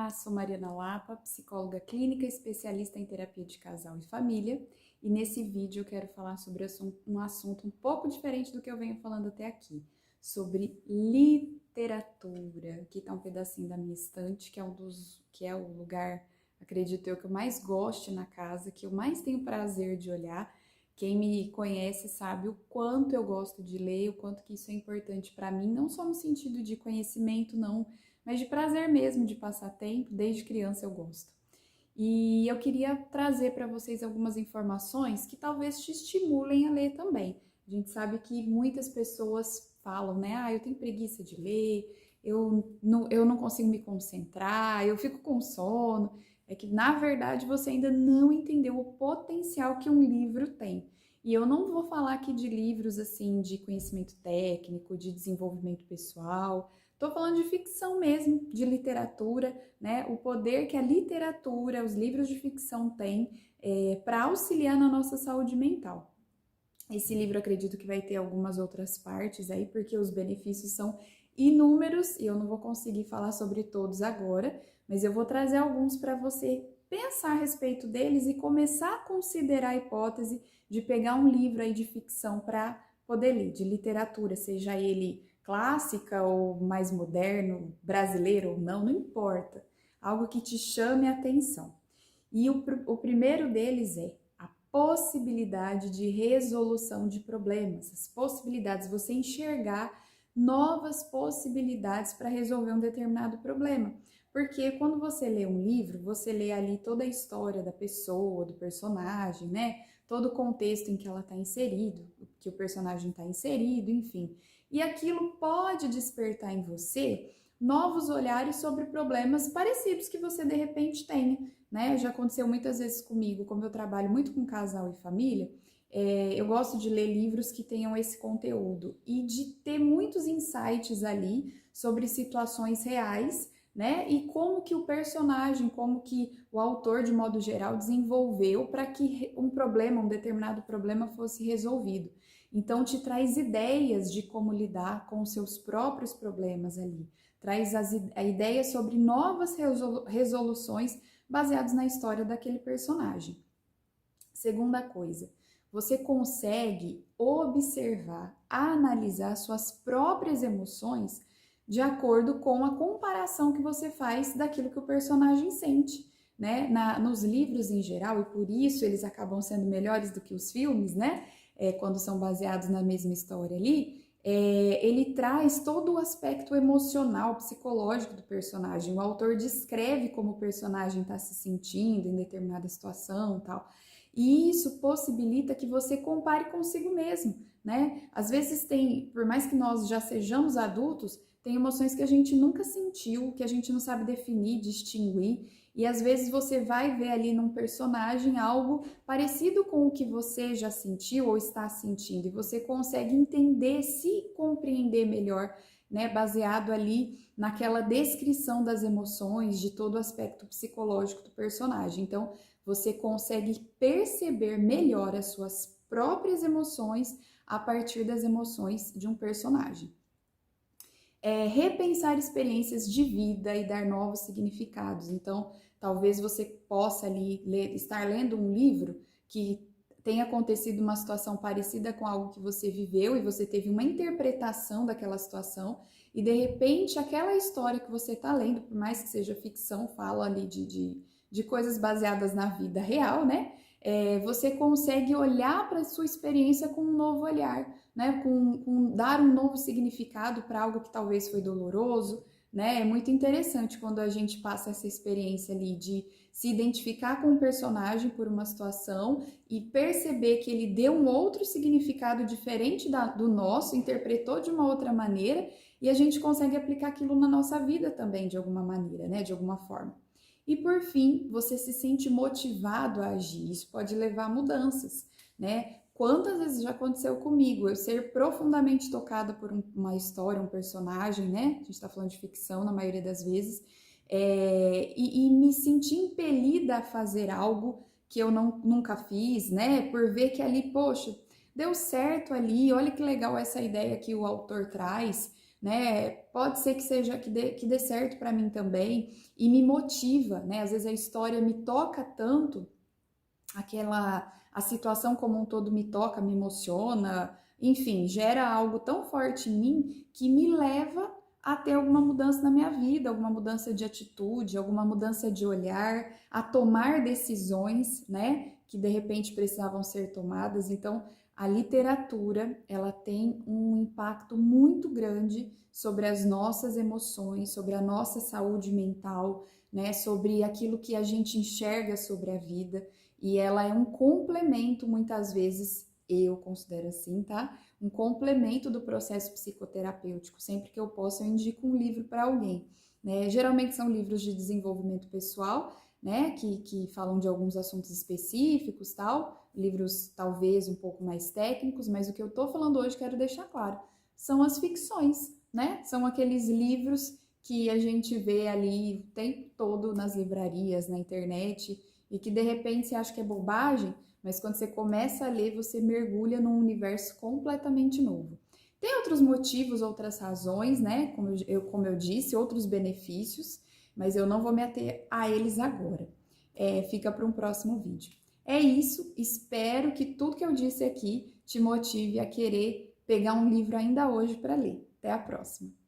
Olá, sou Mariana Lapa, psicóloga clínica especialista em terapia de casal e família, e nesse vídeo eu quero falar sobre um assunto um pouco diferente do que eu venho falando até aqui, sobre literatura. Aqui está um pedacinho da minha estante, que é o lugar, acredito eu, que eu mais gosto na casa, que eu mais tenho prazer de olhar. Quem me conhece sabe o quanto eu gosto de ler, o quanto que isso é importante para mim, não só no sentido de conhecimento, não, mas de prazer mesmo, de passar tempo. Desde criança eu gosto. E eu queria trazer para vocês algumas informações que talvez te estimulem a ler também. A gente sabe que muitas pessoas falam, né? Ah, eu tenho preguiça de ler, eu não consigo me concentrar, eu fico com sono. É que, na verdade, você ainda não entendeu o potencial que um livro tem. E eu não vou falar aqui de livros, assim, de conhecimento técnico, de desenvolvimento pessoal. Estou falando de ficção mesmo, de literatura, né? O poder que a literatura, os livros de ficção têm para auxiliar na nossa saúde mental. Esse livro acredito que vai ter algumas outras partes aí, porque os benefícios são inúmeros e eu não vou conseguir falar sobre todos agora, mas eu vou trazer alguns para você pensar a respeito deles e começar a considerar a hipótese de pegar um livro aí de ficção para poder ler, de literatura, seja ele clássica ou mais moderno, brasileiro ou não, não importa. Algo que te chame a atenção. E o primeiro deles é possibilidade de resolução de problemas, as possibilidades, você enxergar novas possibilidades para resolver um determinado problema. Porque quando você lê um livro, você lê ali toda a história da pessoa, do personagem, né? Todo o contexto em que ela está inserido, que o personagem está inserido, enfim. E aquilo pode despertar em você novos olhares sobre problemas parecidos que você de repente tenha, né? Já aconteceu muitas vezes comigo, como eu trabalho muito com casal e família, eu gosto de ler livros que tenham esse conteúdo e de ter muitos insights ali sobre situações reais, né? E como que o personagem, como que o autor, de modo geral, desenvolveu para que um problema, um determinado problema fosse resolvido. Então, te traz ideias de como lidar com os seus próprios problemas ali. Traz a ideia sobre novas resoluções baseados na história daquele personagem. Segunda coisa, você consegue observar, analisar suas próprias emoções de acordo com a comparação que você faz daquilo que o personagem sente, né? Nos livros em geral, e por isso eles acabam sendo melhores do que os filmes, né? Quando são baseados na mesma história ali, ele traz todo o aspecto emocional, psicológico do personagem. O autor descreve como o personagem está se sentindo em determinada situação e tal. E isso possibilita que você compare consigo mesmo, né? Às vezes por mais que nós já sejamos adultos, tem emoções que a gente nunca sentiu, que a gente não sabe definir, distinguir. E às vezes você vai ver ali num personagem algo parecido com o que você já sentiu ou está sentindo, e você consegue entender, se compreender melhor, né, baseado ali naquela descrição das emoções, de todo o aspecto psicológico do personagem. Então, você consegue perceber melhor as suas próprias emoções a partir das emoções de um personagem. Repensar experiências de vida e dar novos significados. Então, talvez você possa ali estar lendo um livro que tenha acontecido uma situação parecida com algo que você viveu e você teve uma interpretação daquela situação, e de repente aquela história que você está lendo, por mais que seja ficção, fala ali de coisas baseadas na vida real, né? Você consegue olhar para a sua experiência com um novo olhar, né? Com dar um novo significado para algo que talvez foi doloroso, né? É muito interessante quando a gente passa essa experiência ali de se identificar com um personagem por uma situação e perceber que ele deu um outro significado diferente do nosso, interpretou de uma outra maneira, e a gente consegue aplicar aquilo na nossa vida também de alguma maneira, né? De alguma forma. E por fim, você se sente motivado a agir. Isso pode levar a mudanças, né? Quantas vezes já aconteceu comigo eu ser profundamente tocada por uma história, um personagem, né? A gente está falando de ficção na maioria das vezes, e me sentir impelida a fazer algo que eu nunca fiz, né? Por ver que ali, poxa, deu certo ali, olha que legal essa ideia que o autor traz, né? Pode ser que seja que dê certo para mim também e me motiva, né? Às vezes a história me toca tanto, a situação como um todo me toca, me emociona, enfim, gera algo tão forte em mim que me leva a ter alguma mudança na minha vida, alguma mudança de atitude, alguma mudança de olhar, a tomar decisões, né, que de repente precisavam ser tomadas. Então, a literatura, ela tem um impacto muito grande sobre as nossas emoções, sobre a nossa saúde mental, né, sobre aquilo que a gente enxerga sobre a vida. E ela é um complemento, muitas vezes, eu considero assim, tá? Um complemento do processo psicoterapêutico. Sempre que eu posso, eu indico um livro para alguém, né? Geralmente são livros de desenvolvimento pessoal, né? Que falam de alguns assuntos específicos, tal. Livros talvez um pouco mais técnicos, mas o que eu tô falando hoje, quero deixar claro, são as ficções, né? São aqueles livros que a gente vê ali o tempo todo nas livrarias, na internet, e que de repente você acha que é bobagem, mas quando você começa a ler, você mergulha num universo completamente novo. Tem outros motivos, outras razões, né? Como eu disse, outros benefícios, mas eu não vou me ater a eles agora. Fica para um próximo vídeo. É isso, espero que tudo que eu disse aqui te motive a querer pegar um livro ainda hoje para ler. Até a próxima!